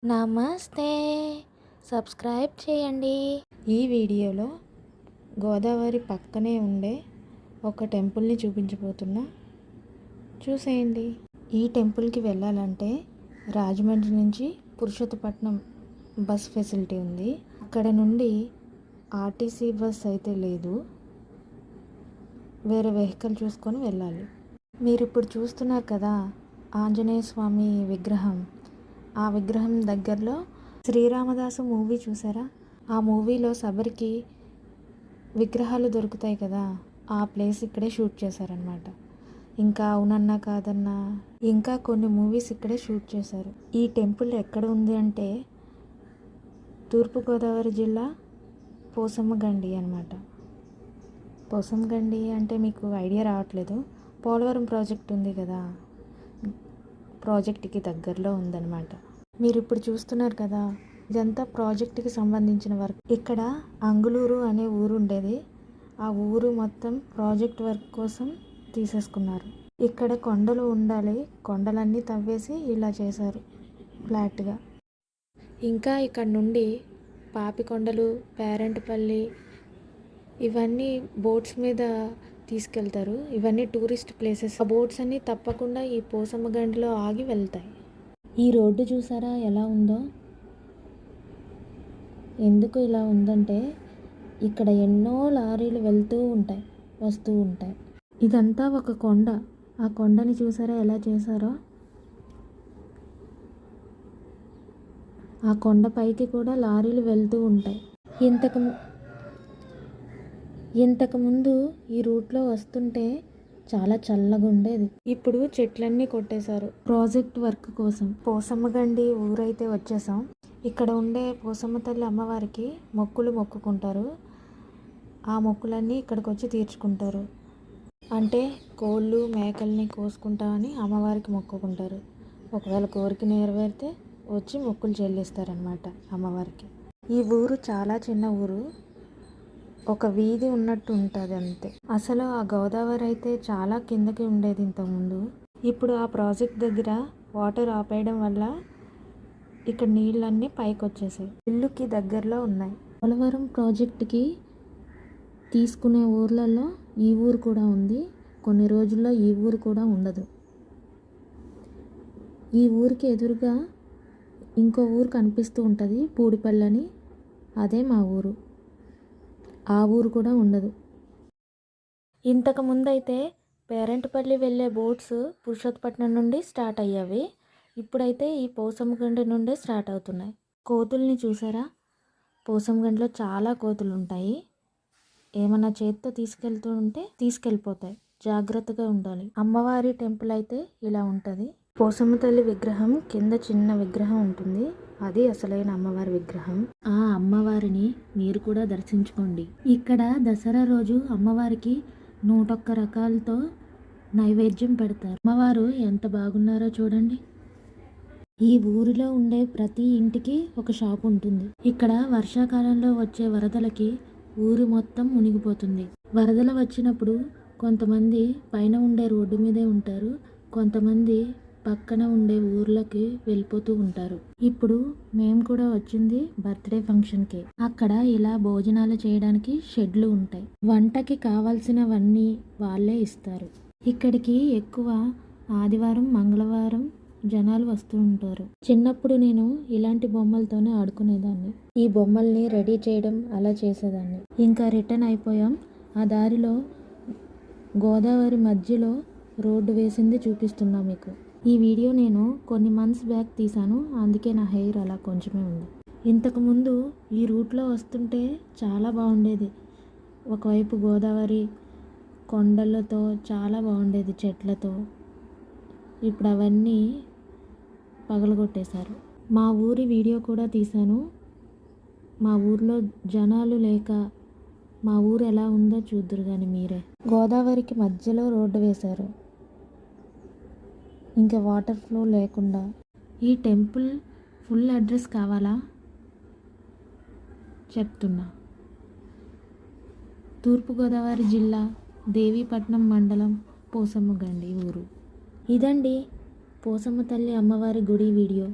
నమస్తే. సబ్స్క్రైబ్ చేయండి. ఈ వీడియోలో గోదావరి పక్కనే ఉండే ఒక టెంపుల్ని చూపించబోతున్నా, చూసేయండి. ఈ టెంపుల్కి వెళ్ళాలంటే రాజమండ్రి నుంచి పురుషోత్తపట్నం బస్ ఫెసిలిటీ ఉంది. అక్కడ నుండి ఆర్టీసీ బస్ అయితే లేదు, వేరే వెహికల్ చూసుకొని వెళ్ళాలి. మీరు ఇప్పుడు చూస్తున్నారు కదా ఆంజనేయ స్వామి విగ్రహం. ఆ విగ్రహం దగ్గరలో శ్రీరామదాసు మూవీ చూసారా? ఆ మూవీలో శబరికి విగ్రహాలు దొరుకుతాయి కదా, ఆ ప్లేస్ ఇక్కడే షూట్ చేశారనమాట. ఇంకా అవునన్నా కాదన్నా ఇంకా కొన్ని మూవీస్ ఇక్కడే షూట్ చేశారు. ఈ టెంపుల్ ఎక్కడ ఉంది అంటే తూర్పుగోదావరి జిల్లా పోసమ్మగండి అనమాట. పోసమ్మగండి అంటే మీకు ఐడియా రావట్లేదు. పోలవరం ప్రాజెక్ట్ ఉంది కదా, ప్రాజెక్ట్కి దగ్గరలో ఉందన్నమాట. మీరు ఇప్పుడు చూస్తున్నారు కదా, ఇదంతా ప్రాజెక్ట్కి సంబంధించిన వర్క్. ఇక్కడ అంగులూరు అనే ఊరు ఉండేది, ఆ ఊరు మొత్తం ప్రాజెక్ట్ వర్క్ కోసం తీసేసుకున్నారు. ఇక్కడ కొండలు ఉండాలి, కొండలన్నీ తవ్వేసి ఇలా చేశారు ఫ్లాట్గా. ఇంకా ఇక్కడ నుండి పాపికొండలు, పేరంటపల్లి ఇవన్నీ బోట్స్ మీద తీసుకెళ్తారు. ఇవన్నీ టూరిస్ట్ ప్లేసెస్. ఆ బోట్స్ అన్నీ తప్పకుండా ఈ పోసమ్మగండిలో ఆగి వెళ్తాయి. ఈ రోడ్డు చూసారా ఎలా ఉందో? ఎందుకు ఇలా ఉందంటే ఇక్కడ ఎన్నో లారీలు వెళ్తూ ఉంటాయి, వస్తూ ఉంటాయి. ఇదంతా ఒక కొండ. ఆ కొండని చూసారా ఎలా చేశారో? ఆ కొండ పైకి కూడా లారీలు వెళ్తూ ఉంటాయి. ఇంతకుముందు ఈ రూట్లో వస్తుంటే చాలా చల్లగా ఉండేది. ఇప్పుడు చెట్లన్నీ కొట్టేశారు ప్రాజెక్ట్ వర్క్ కోసం. పోసమ్మగండి ఊరైతే వచ్చేసాం. ఇక్కడ ఉండే పోసమ్మ తల్లి అమ్మవారికి మొక్కులు మొక్కుకుంటారు. ఆ మొక్కులన్నీ ఇక్కడికి వచ్చి తీర్చుకుంటారు. అంటే కోళ్ళు మేకల్ని కోసుకుంటామని అమ్మవారికి మొక్కుకుంటారు. ఒకవేళ కోరిక నెరవేరితే వచ్చి మొక్కులు చెల్లిస్తారనమాట అమ్మవారికి. ఈ ఊరు చాలా చిన్న ఊరు, ఒక వీధి ఉన్నట్టు ఉంటుంది అంతే. అసలు ఆ గోదావరి అయితే చాలా కిందకి ఉండేది ఇంతకుముందు. ఇప్పుడు ఆ ప్రాజెక్ట్ దగ్గర వాటర్ ఆపేయడం వల్ల ఇక్కడ నీళ్ళన్నీ పైకి వచ్చేసాయి, ఇల్లుకి దగ్గరలో ఉన్నాయి. పోలవరం ప్రాజెక్టుకి తీసుకునే ఊర్లలో ఈ ఊరు కూడా ఉంది. కొన్ని రోజుల్లో ఈ ఊరు కూడా ఉండదు. ఈ ఊరికి ఎదురుగా ఇంకో ఊరు కనిపిస్తూ ఉంటుంది, పూడిపల్లి. అదే మా ఊరు. ఆ ఊరు కూడా ఉండదు. ఇంతకు ముందైతే పేరంటపల్లి వెళ్ళే బోట్స్ పురుషోత్తపట్నం నుండి స్టార్ట్ అయ్యేవి. ఇప్పుడైతే ఈ పోసమ్మగండి నుండే స్టార్ట్ అవుతున్నాయి. కోతుల్ని చూసారా? పోసమ్మగండిలో చాలా కోతులు ఉంటాయి. ఏమన్నా చేత్తో తీసుకెళ్తూ ఉంటే తీసుకెళ్ళిపోతాయి, జాగ్రత్తగా ఉండాలి. అమ్మవారి టెంపుల్ అయితే ఇలా ఉంటుంది. పోసమ్మ తల్లి విగ్రహం కింద చిన్న విగ్రహం ఉంటుంది, అది అసలైన అమ్మవారి విగ్రహం. ఆ అమ్మవారిని మీరు కూడా దర్శించుకోండి. ఇక్కడ దసరా రోజు అమ్మవారికి 101 రకాలతో నైవేద్యం పెడతారు. అమ్మవారు ఎంత బాగున్నారో చూడండి. ఈ ఊరిలో ఉండే ప్రతి ఇంటికి ఒక షాప్ ఉంటుంది. ఇక్కడ వర్షాకాలంలో వచ్చే వరదలకి ఊరు మొత్తం మునిగిపోతుంది. వరదలు వచ్చినప్పుడు కొంతమంది పైన ఉండే రోడ్డు మీదే ఉంటారు, కొంతమంది పక్కన ఉండే ఊర్లకి వెళ్ళిపోతూ ఉంటారు. ఇప్పుడు మేము కూడా వచ్చింది బర్త్డే ఫంక్షన్కి. అక్కడ ఇలా భోజనాలు చేయడానికి షెడ్లు ఉంటాయి. వంటకి కావాల్సినవన్నీ వాళ్ళే ఇస్తారు. ఇక్కడికి ఎక్కువ ఆదివారం, మంగళవారం జనాలు వస్తూ ఉంటారు. చిన్నప్పుడు నేను ఇలాంటి బొమ్మలతోనే ఆడుకునేదాన్ని. ఈ బొమ్మల్ని రెడీ చేయడం అలా చేసేదాన్ని. ఇంకా రిటర్న్ అయిపోయాం. ఆ దారిలో గోదావరి మధ్యలో రోడ్డు వేసింది చూపిస్తున్నా మీకు. ఈ వీడియో నేను కొన్ని మంత్స్ బ్యాక్ తీసాను, అందుకే నా హెయిర్ అలా కొంచెమే ఉంది. ఇంతకుముందు ఈ రూట్లో వస్తుంటే చాలా బాగుండేది. ఒకవైపు గోదావరి కొండలతో చాలా బాగుండేది, చెట్లతో. ఇప్పుడు అవన్నీ పగలగొట్టేశారు. మా ఊరి వీడియో కూడా తీశాను. మా ఊర్లో జనాలు లేక మా ఊరు ఎలా ఉందో చూద్దురు కానీ మీరే. గోదావరికి మధ్యలో రోడ్డు వేశారు, ఇంకా వాటర్ ఫ్లో లేకుండా. ఈ టెంపుల్ ఫుల్ అడ్రస్ కావాలా చెప్తున్నా. తూర్పుగోదావరి జిల్లా దేవీపట్నం మండలం పోసమ్మగండి ఊరు. ఇదండి పోసమ్మ తల్లి అమ్మవారి గుడి వీడియో.